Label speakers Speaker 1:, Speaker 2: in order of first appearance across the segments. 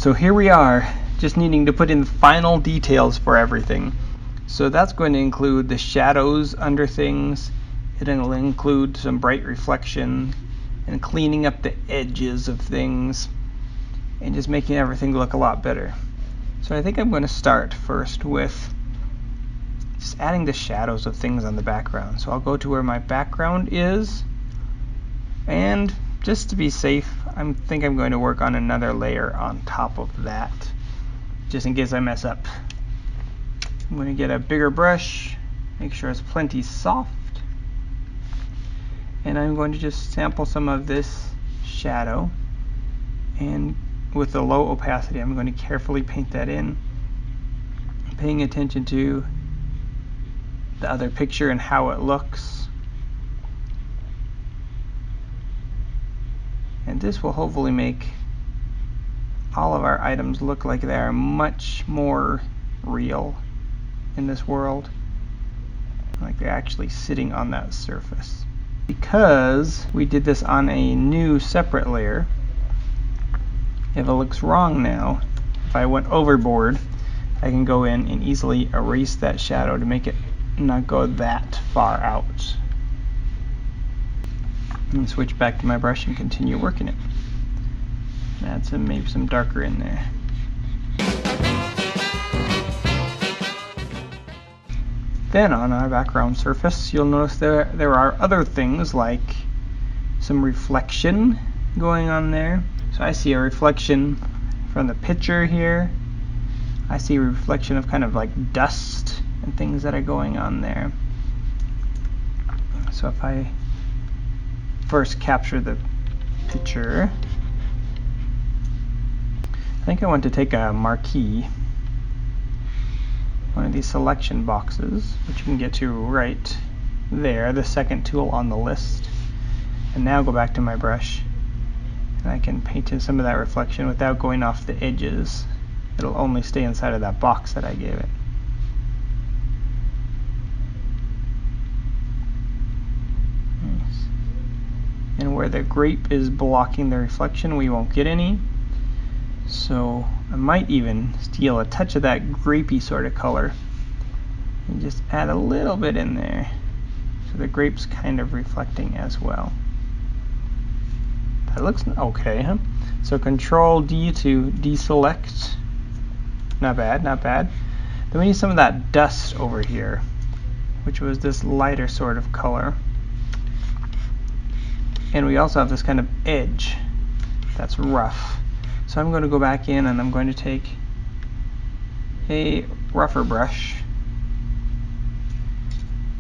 Speaker 1: So here we are, just needing to put in the final details for everything. So that's going to include the shadows under things. It'll include some bright reflection and cleaning up the edges of things and just making everything look a lot better. So I think I'm going to start first with just adding the shadows of things on the background. So I'll go to where my background is, and just to be safe, I think I'm going to work on another layer on top of that, just in case I mess up. I'm going to get a bigger brush, make sure it's plenty soft, and I'm going to just sample some of this shadow, and with the low opacity I'm going to carefully paint that in, paying attention to the other picture and how it looks. And this will hopefully make all of our items look like they are much more real in this world, like they're actually sitting on that surface. Because we did this on a new separate layer, if it looks wrong now, if I went overboard, I can go in and easily erase that shadow to make it not go that far out. And switch back to my brush and continue working it. Add maybe some darker in there. Then on our background surface, you'll notice there are other things like some reflection going on there. So I see a reflection from the picture here. I see a reflection of kind of like dust and things that are going on there. So if I first capture the picture, I think I want to take a marquee, one of these selection boxes, which you can get to right there, the second tool on the list, and now go back to my brush and I can paint in some of that reflection without going off the edges. It'll only stay inside of that box that I gave it. And where the grape is blocking the reflection, we won't get any. So I might even steal a touch of that grapey sort of color and just add a little bit in there, so the grape's kind of reflecting as well. That looks okay, huh? So Control D to deselect. Not bad, not bad. Then we need some of that dust over here, which was this lighter sort of color. And we also have this kind of edge that's rough. So I'm going to go back in and I'm going to take a rougher brush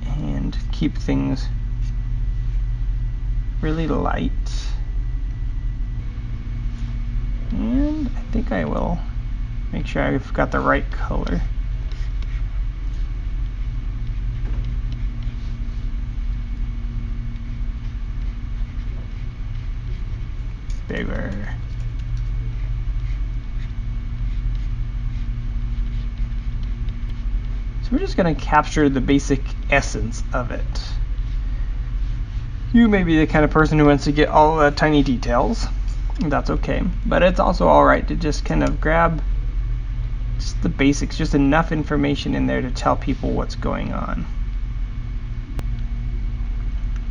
Speaker 1: and keep things really light. And I think I will make sure I've got the right color. Bigger. So we're just going to capture the basic essence of it. You may be the kind of person who wants to get all the tiny details. That's okay. But it's also alright to just kind of grab just the basics, just enough information in there to tell people what's going on.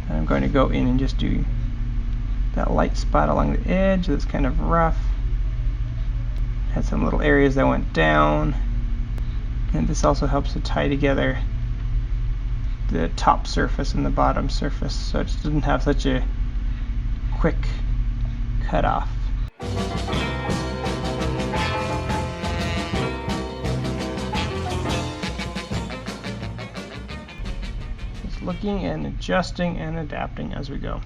Speaker 1: And I'm going to go in and just do that light spot along the edge that's kind of rough. Had some little areas that went down. And this also helps to tie together the top surface and the bottom surface, so it doesn't have such a quick cutoff. Just looking and adjusting and adapting as we go.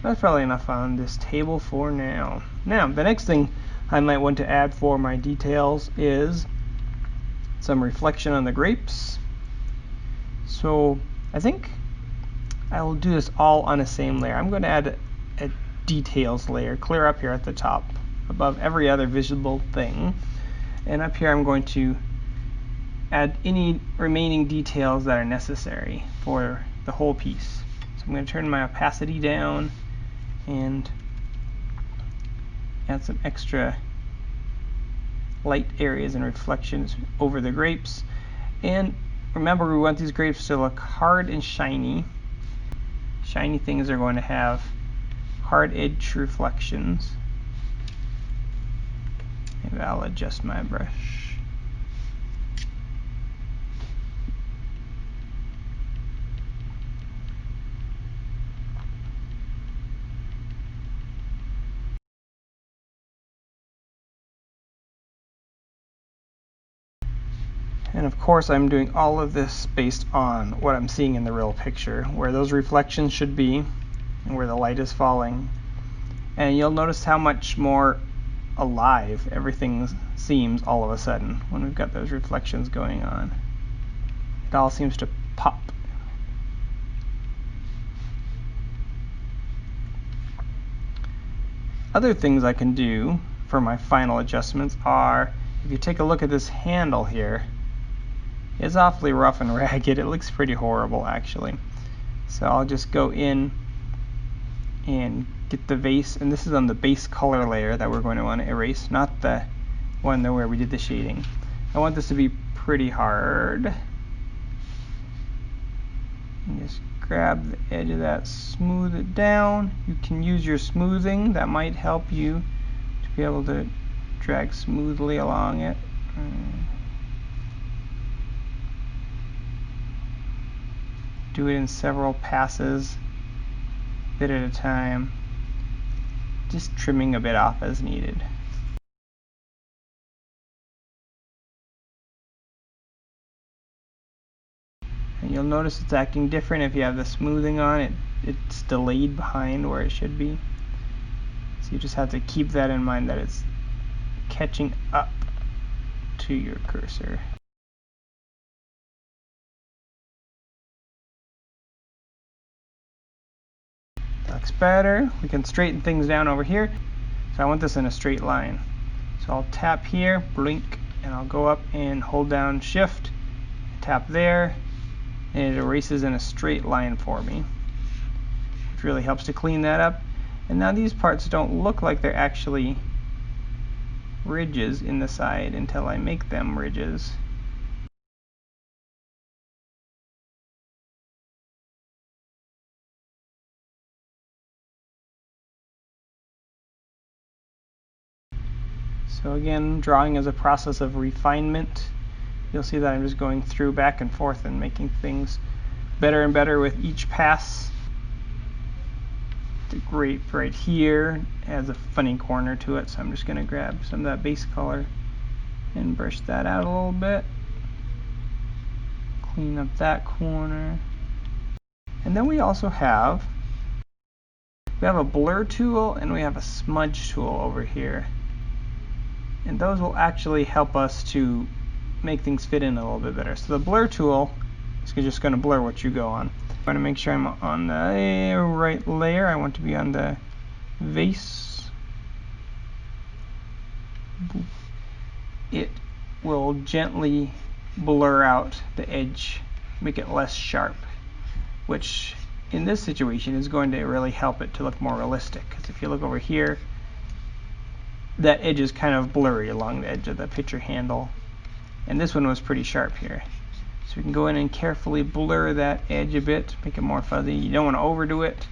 Speaker 1: That's probably enough on this table for now. Now, the next thing I might want to add for my details is some reflection on the grapes. So I think I will do this all on the same layer. I'm going to add a details layer clear up here at the top above every other visible thing, and up here I'm going to add any remaining details that are necessary for the whole piece. So I'm going to turn my opacity down and add some extra light areas and reflections over the grapes. And remember, we want these grapes to look hard and shiny. Shiny things are going to have hard edge reflections. Maybe I'll adjust my brush. And of course I'm doing all of this based on what I'm seeing in the real picture, where those reflections should be and where the light is falling. And you'll notice how much more alive everything seems all of a sudden when we've got those reflections going on. It all seems to pop. Other things I can do for my final adjustments are, if you take a look at this handle here, it's awfully rough and ragged. It looks pretty horrible actually. So I'll just go in and get the vase, and this is on the base color layer that we're going to want to erase, not the one where we did the shading. I want this to be pretty hard. And just grab the edge of that, smooth it down. You can use your smoothing, that might help you to be able to drag smoothly along it. Do it in several passes, a bit at a time, just trimming a bit off as needed. And you'll notice it's acting different if you have the smoothing on. It's delayed behind where it should be. So you just have to keep that in mind, that it's catching up to your cursor. Looks better. We can straighten things down over here. So I want this in a straight line. So I'll tap here, blink, and I'll go up and hold down Shift, tap there, and it erases in a straight line for me, which really helps to clean that up. And now these parts don't look like they're actually ridges in the side until I make them ridges. So again, drawing is a process of refinement. You'll see that I'm just going through back and forth and making things better and better with each pass. The grape right here has a funny corner to it, so I'm just going to grab some of that base color and brush that out a little bit. Clean up that corner. And then we also have a blur tool and we have a smudge tool over here. And those will actually help us to make things fit in a little bit better. So the blur tool is just going to blur what you go on. I'm going to make sure I'm on the right layer. I want to be on the vase. It will gently blur out the edge, make it less sharp, which in this situation is going to really help it to look more realistic. Because if you look over here, that edge is kind of blurry along the edge of the picture handle, and this one was pretty sharp here. So we can go in and carefully blur that edge a bit, make it more fuzzy. You don't want to overdo it.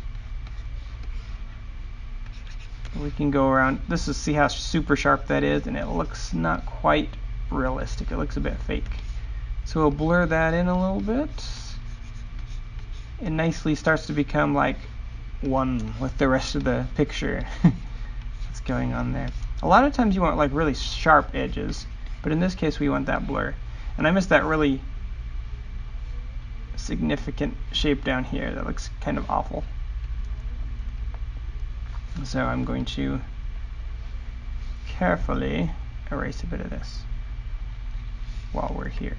Speaker 1: We can go around. This is, see how super sharp that is, and it looks not quite realistic. It looks a bit fake. So we'll blur that in a little bit. It nicely starts to become like one with the rest of the picture. What's going on there? A lot of times you want like really sharp edges, but in this case we want that blur. And I missed that really significant shape down here that looks kind of awful. So I'm going to carefully erase a bit of this while we're here.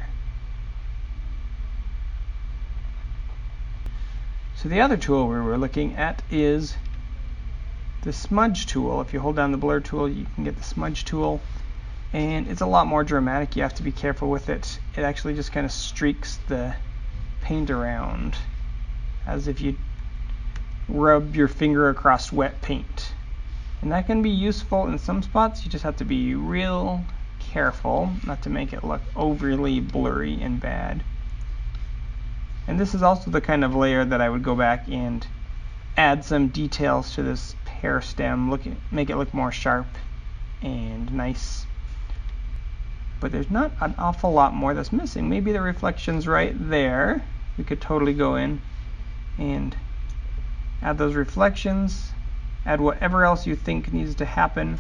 Speaker 1: So the other tool we were looking at is the smudge tool. If you hold down the blur tool, you can get the smudge tool, and it's a lot more dramatic. You have to be careful with it. It actually just kind of streaks the paint around as if you rub your finger across wet paint, and that can be useful in some spots. You just have to be real careful not to make it look overly blurry and bad. And this is also the kind of layer that I would go back and add some details to this pear stem, make it look more sharp and nice. But there's not an awful lot more that's missing. Maybe the reflection's right there. We could totally go in and add those reflections, add whatever else you think needs to happen,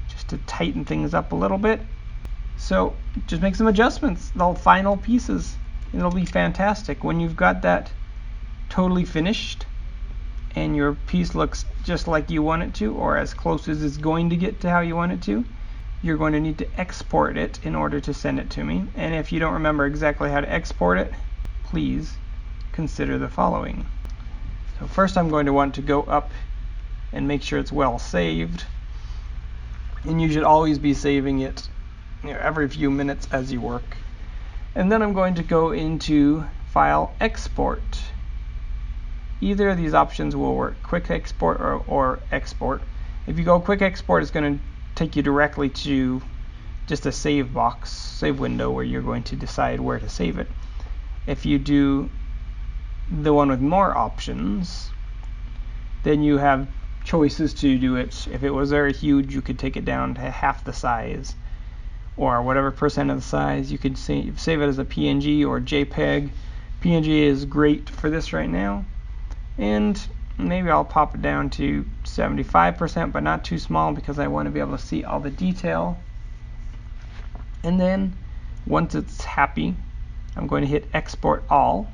Speaker 1: just to tighten things up a little bit. So just make some adjustments, the final pieces, and it'll be fantastic. When you've got that totally finished and your piece looks just like you want it to, or as close as it's going to get to how you want it to, you're going to need to export it in order to send it to me. And if you don't remember exactly how to export it, please consider the following. So first I'm going to want to go up and make sure it's well saved. And you should always be saving it every few minutes as you work. And then I'm going to go into File, Export. Either of these options will work, Quick Export or Export. If you go Quick Export, it's going to take you directly to just a save box, save window, where you're going to decide where to save it. If you do the one with more options, then you have choices to do it. If it was very huge, you could take it down to half the size, or whatever percent of the size. You could save it as a PNG or JPEG. PNG is great for this right now. And maybe I'll pop it down to 75%, but not too small, because I want to be able to see all the detail. And then once it's happy, I'm going to hit Export All.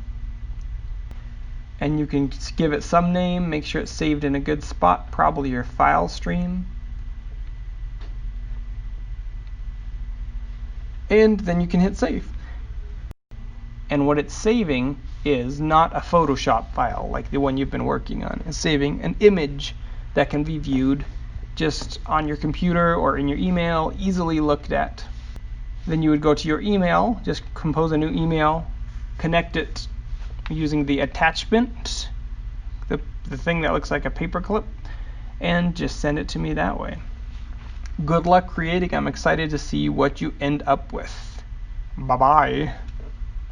Speaker 1: And you can give it some name, make sure it's saved in a good spot, probably your file stream. And then you can hit Save. And what it's saving is not a Photoshop file like the one you've been working on. It's saving an image that can be viewed just on your computer or in your email, easily looked at. Then you would go to your email, just compose a new email, connect it using the attachment, the thing that looks like a paperclip, and just send it to me that way. Good luck creating. I'm excited to see what you end up with. Bye-bye.